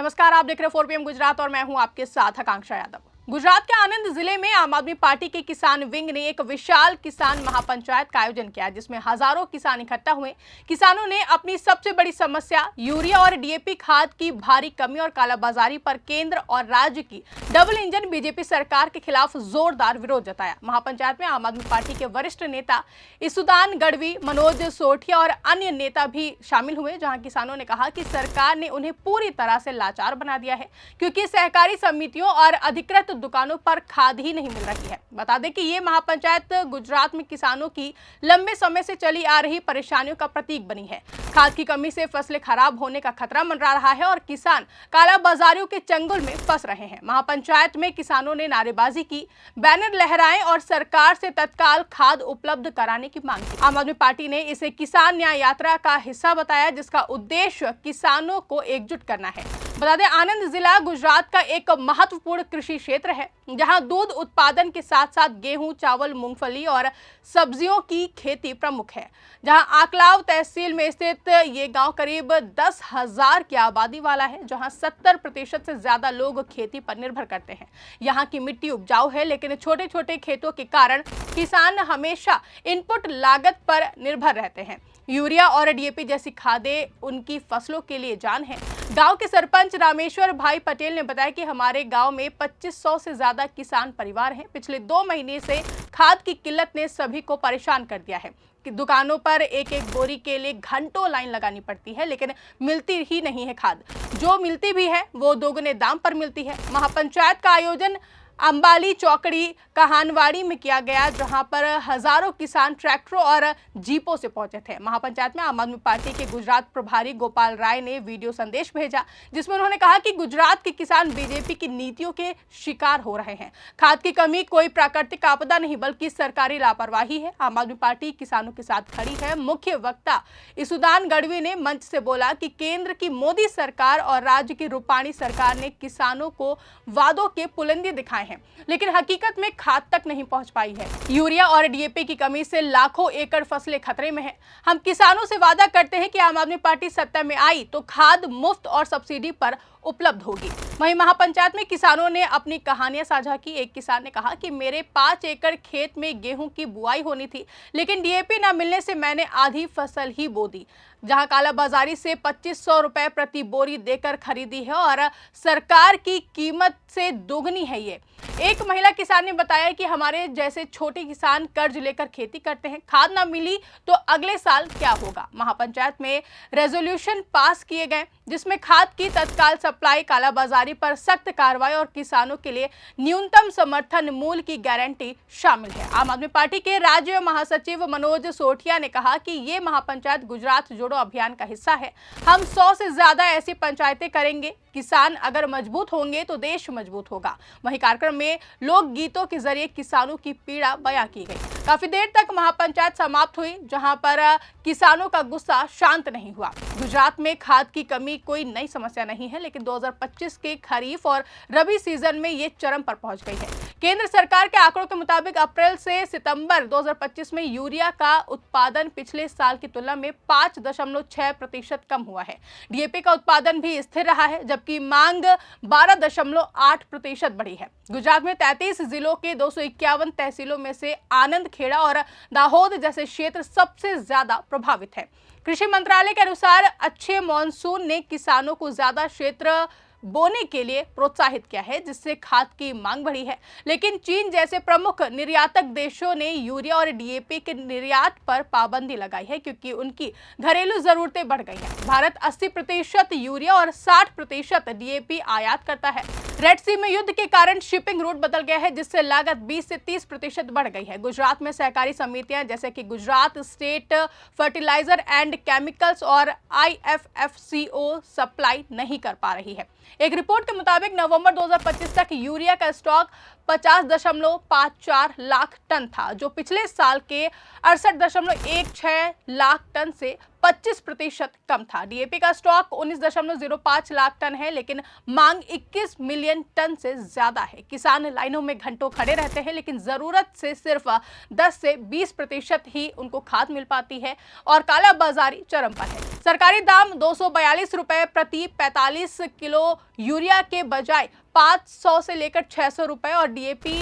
नमस्कार, आप देख रहे हैं 4 PM गुजरात और मैं हूं आपके साथ आकांक्षा यादव। गुजरात के आनंद जिले में आम आदमी पार्टी के किसान विंग ने एक विशाल किसान महापंचायत का आयोजन किया, जिसमें हजारों किसान इकट्ठा हुए। किसानों ने अपनी सबसे बड़ी समस्या यूरिया और डीएपी खाद की भारी कमी और कालाबाजारी पर केंद्र और राज्य की डबल इंजन बीजेपी सरकार के खिलाफ जोरदार विरोध जताया। महापंचायत में आम आदमी पार्टी के वरिष्ठ नेता इसुदान गढ़वी, मनोज सोठिया और अन्य नेता भी शामिल हुए, जहां किसानों ने कहा कि सरकार ने उन्हें पूरी तरह से लाचार बना दिया है, क्योंकि सहकारी समितियों और अधिकृत दुकानों पर खाद ही नहीं मिल रही है। बता दें कि ये महापंचायत गुजरात में किसानों की लंबे समय से चली आ रही परेशानियों का प्रतीक बनी है। खाद की कमी से फसलें खराब होने का खतरा मंडरा रहा है और किसान कालाबाजारियों के चंगुल में फंस रहे हैं। महापंचायत में किसानों ने नारेबाजी की, बैनर लहराए और सरकार से तत्काल खाद उपलब्ध कराने की मांग की। आम आदमी पार्टी ने इसे किसान न्याय यात्रा का हिस्सा बताया, जिसका उद्देश्य किसानों को एकजुट करना है। बता दें, आनंद जिला गुजरात का एक महत्वपूर्ण कृषि क्षेत्र है, जहां दूध उत्पादन के साथ साथ गेहूं, चावल, मूंगफली और सब्जियों की खेती प्रमुख है। जहां आकलाव तहसील में स्थित ये गांव करीब 10,000 की आबादी वाला है, जहां 70% से ज्यादा लोग खेती पर निर्भर करते हैं। यहां की मिट्टी उपजाऊ है, लेकिन छोटे छोटे खेतों के कारण किसान हमेशा इनपुट लागत पर निर्भर रहते हैं। यूरिया और डीएपी जैसी खादें उनकी फसलों के लिए जान है। गांव के सरपंच रामेश्वर भाई पटेल ने बताया कि हमारे गांव में 2500 से ज्यादा किसान परिवार हैं। पिछले 2 महीने से खाद की किल्लत ने सभी को परेशान कर दिया है कि दुकानों पर एक एक बोरी के लिए घंटों लाइन लगानी पड़ती है, लेकिन मिलती ही नहीं है खाद। जो मिलती भी है वो दोगुने दाम पर मिलती है। महापंचायत का आयोजन अंबाली चौकड़ी कहानवाड़ी में किया गया, जहां पर हजारों किसान ट्रैक्टरों और जीपों से पहुंचे थे। महापंचायत में आम आदमी पार्टी के गुजरात प्रभारी गोपाल राय ने वीडियो संदेश भेजा, जिसमें उन्होंने कहा कि गुजरात के किसान बीजेपी की नीतियों के शिकार हो रहे हैं। खाद की कमी कोई प्राकृतिक आपदा नहीं, बल्कि सरकारी लापरवाही है। आम आदमी पार्टी किसानों के साथ खड़ी है। मुख्य वक्ता इसुदान गढ़वी ने मंच से बोला कि केंद्र की मोदी सरकार और राज्य की रूपाणी सरकार ने किसानों को वादों के पुलिंदे दिखाए हैं, लेकिन हकीकत में खाद तक नहीं पहुंच पाई है। यूरिया और डीएपी की कमी से लाखों एकड़ फसलें खतरे में हैं। हम किसानों से वादा करते हैं कि आम आदमी पार्टी सत्ता में आई तो खाद मुफ्त और सब्सिडी पर उपलब्ध होगी। वहीं महापंचायत में किसानों ने अपनी कहानियां साझा की। एक किसान ने कहा कि मेरे 5 एकड़ खेत में गेहूं की बुआई होनी थी, लेकिन डीएपी न मिलने से मैंने आधी फसल ही बो दी। जहां कालाबाजारी से 2500 रुपए प्रति बोरी देकर खरीदी है और सरकार की कीमत से दोगुनी है ये। एक महिला किसान ने बताया कि हमारे जैसे छोटे किसान कर्ज लेकर खेती करते हैं, खाद ना मिली तो अगले साल क्या होगा। महापंचायत में रेजोल्यूशन पास किए गए, जिसमें खाद की तत्काल सप्लाई, कालाबाजारी पर सख्त कार्रवाई और किसानों के लिए न्यूनतम समर्थन मूल्य की गारंटी शामिल है। आम आदमी पार्टी के राज्य महासचिव मनोज सोठिया ने कहा कि ये महापंचायत गुजरात जोड़ो अभियान का हिस्सा है। हम 100 से ज्यादा ऐसी पंचायतें करेंगे। किसान अगर मजबूत होंगे तो देश मजबूत होगा। वहीं कार्यक्रम में लोक गीतों के जरिए किसानों की पीड़ा बयां की गई। काफी देर तक महापंचायत समाप्त हुई, जहां पर किसानों का गुस्सा शांत नहीं हुआ। गुजरात में खाद की कमी कोई नई समस्या नहीं है, लेकिन 2025 के खरीफ और रबी सीजन में ये चरम पर पहुंच गई है। केंद्र सरकार के आंकड़ों के मुताबिक अप्रैल से सितंबर 2025 में यूरिया का उत्पादन पिछले साल की तुलना में 5.6% कम हुआ है। डीएपी का उत्पादन भी स्थिर रहा है, जबकि मांग 12.8% बढ़ी है। गुजरात में 33 जिलों के 251 तहसीलों में से आनंद, खेड़ा और दाहोद जैसे क्षेत्र सबसे ज्यादा प्रभावित है। कृषि मंत्रालय के अनुसार अच्छे मॉनसून ने किसानों को ज्यादा क्षेत्र बोने के लिए प्रोत्साहित किया है, जिससे खाद की मांग बढ़ी है। लेकिन चीन जैसे प्रमुख निर्यातक देशों ने यूरिया और डीएपी के निर्यात पर पाबंदी लगाई है, क्योंकि उनकी घरेलू जरूरतें बढ़ गई हैं। भारत 80% यूरिया और 60% डीएपी आयात करता है। रेड सी में युद्ध के कारण शिपिंग रूट बदल गया है, जिससे लागत 20 से 30% बढ़ गई है। गुजरात में सहकारी समितियां जैसे कि Gujarat state fertiliser and chemicals और IFFCO सप्लाई नहीं कर पा रही है। एक रिपोर्ट के मुताबिक नवंबर 2025 तक यूरिया का स्टॉक 50.54 लाख टन था, जो पिछले साल के 68.16 लाख टन से 25% कम था। डीएपी का स्टॉक 19.05 लाख टन है, लेकिन मांग 21 मिलियन टन से ज्यादा है। किसान लाइनों में घंटों खड़े रहते हैं, लेकिन जरूरत से सिर्फ 10 से 20% ही उनको खाद मिल पाती है और कालाबाजारी चरम पर है। सरकारी दाम 242 रुपए प्रति 45 किलो यूरिया के बजाय 500 से लेकर 600 रुपए और डीएपी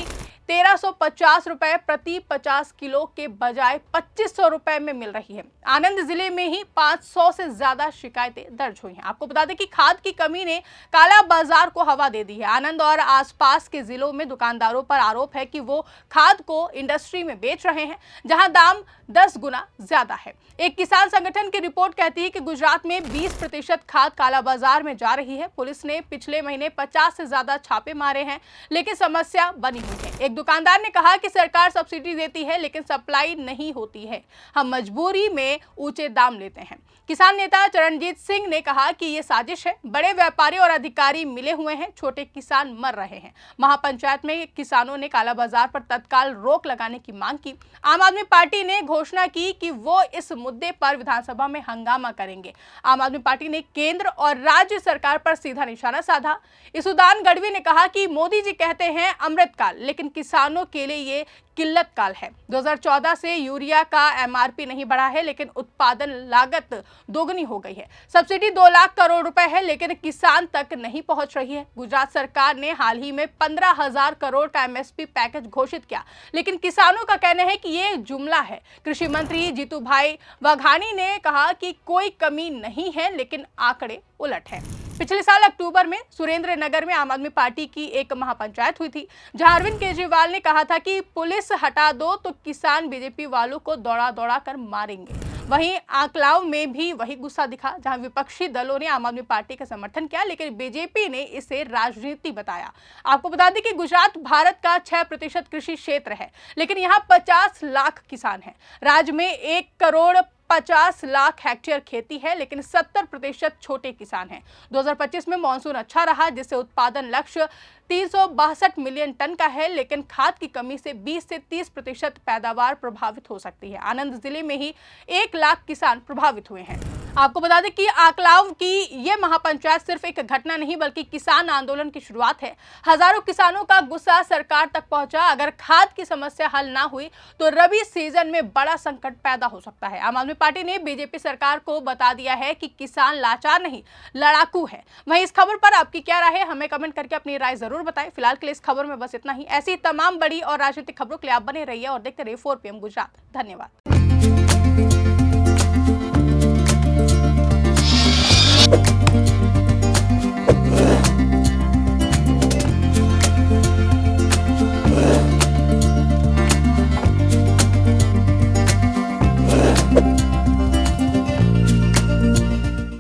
1350 रुपए प्रति 50 किलो के बजाय 2500 रुपए में मिल रही है। आनंद जिले में ही 500 से ज्यादा शिकायतें दर्ज हुई हैं। आपको बता दें कि खाद की कमी ने काला बाजार को हवा दे दी है। आनंद और आसपास के जिलों में दुकानदारों पर आरोप है कि वो खाद को इंडस्ट्री में बेच रहे हैं, जहां दाम 10 गुना ज्यादा है। एक किसान संगठन की रिपोर्ट कहती है कि गुजरात में 20% खाद काला बाजार में जा रही है। पुलिस ने पिछले महीने 50 से ज्यादा छापे मारे हैं, लेकिन समस्या बनी हुई है। एक दुकानदार ने कहा कि सरकार सब्सिडी देती है लेकिन सप्लाई नहीं होती है, हम मजबूरी में ऊंचे दाम लेते हैं। किसान नेता चरणजीत सिंह ने कहा कि ये साजिश है, बड़े व्यापारी और अधिकारी मिले हुए हैं, छोटे किसान मर रहे हैं। महापंचायत में किसानों ने काला बाजार पर तत्काल रोक लगाने की मांग की। आम आदमी पार्टी ने घोषणा की कि वो इस मुद्दे पर विधानसभा में हंगामा करेंगे। आम आदमी पार्टी ने केंद्र और राज्य सरकार पर सीधा निशाना साधा। इसुदान गढ़वी ने कहा कि मोदी जी कहते हैं अमृतकाल, लेकिन किसानों के लिए ये किल्लत काल है। 2014 से यूरिया का एमआरपी नहीं बढ़ा है, लेकिन उत्पादन लागत दोगुनी हो गई है। सब्सिडी 2 लाख करोड़ रुपए है, लेकिन किसान तक नहीं पहुंच रही है। गुजरात सरकार ने हाल ही में 15,000 करोड़ का एमएसपी पैकेज घोषित किया, लेकिन किसानों का कहना है कि ये जुमला है। कृषि मंत्री जीतूभाई वाघानी ने कहा कि कोई कमी नहीं है, लेकिन आंकड़े उलट है। पिछले साल अक्टूबर में सुरेंद्र नगर में आम आदमी पार्टी की एक महापंचायत हुई थी, जहां अरविंद केजरीवाल ने कहा था कि पुलिस हटा दो तो किसान बीजेपी वालों को दौड़ा दौड़ा कर मारेंगे। वहीं आंकलाव में भी वही गुस्सा दिखा, जहां विपक्षी दलों ने आम आदमी पार्टी का समर्थन किया, लेकिन बीजेपी ने इसे राजनीति बताया। आपको बता दें कि गुजरात भारत का 6% कृषि क्षेत्र है, लेकिन यहाँ 50 लाख किसान हैं। राज्य में 1 करोड़ 50 लाख हेक्टेयर खेती है, लेकिन 70% छोटे किसान हैं। 2025 में मानसून अच्छा रहा, जिससे उत्पादन लक्ष्य 362 मिलियन टन का है, लेकिन खाद की कमी से 20 से 30% पैदावार प्रभावित हो सकती है। आनंद जिले में ही 1 लाख किसान प्रभावित हुए हैं। आपको बता दें कि आंकलाव की ये महापंचायत सिर्फ एक घटना नहीं, बल्कि किसान आंदोलन की शुरुआत है। हजारों किसानों का गुस्सा सरकार तक पहुंचा। अगर खाद की समस्या हल ना हुई तो रबी सीजन में बड़ा संकट पैदा हो सकता है। आम आदमी पार्टी ने बीजेपी सरकार को बता दिया है कि किसान लाचार नहीं, लड़ाकू है। वहीं इस खबर पर आपकी क्या राय है, हमें कमेंट करके अपनी राय जरूर बताएं। फिलहाल के लिए इस खबर में बस इतना ही। ऐसी तमाम बड़ी और राजनीतिक खबरों के लिए आप बने रहिए और देखते रहिए 4 PM गुजरात। धन्यवाद।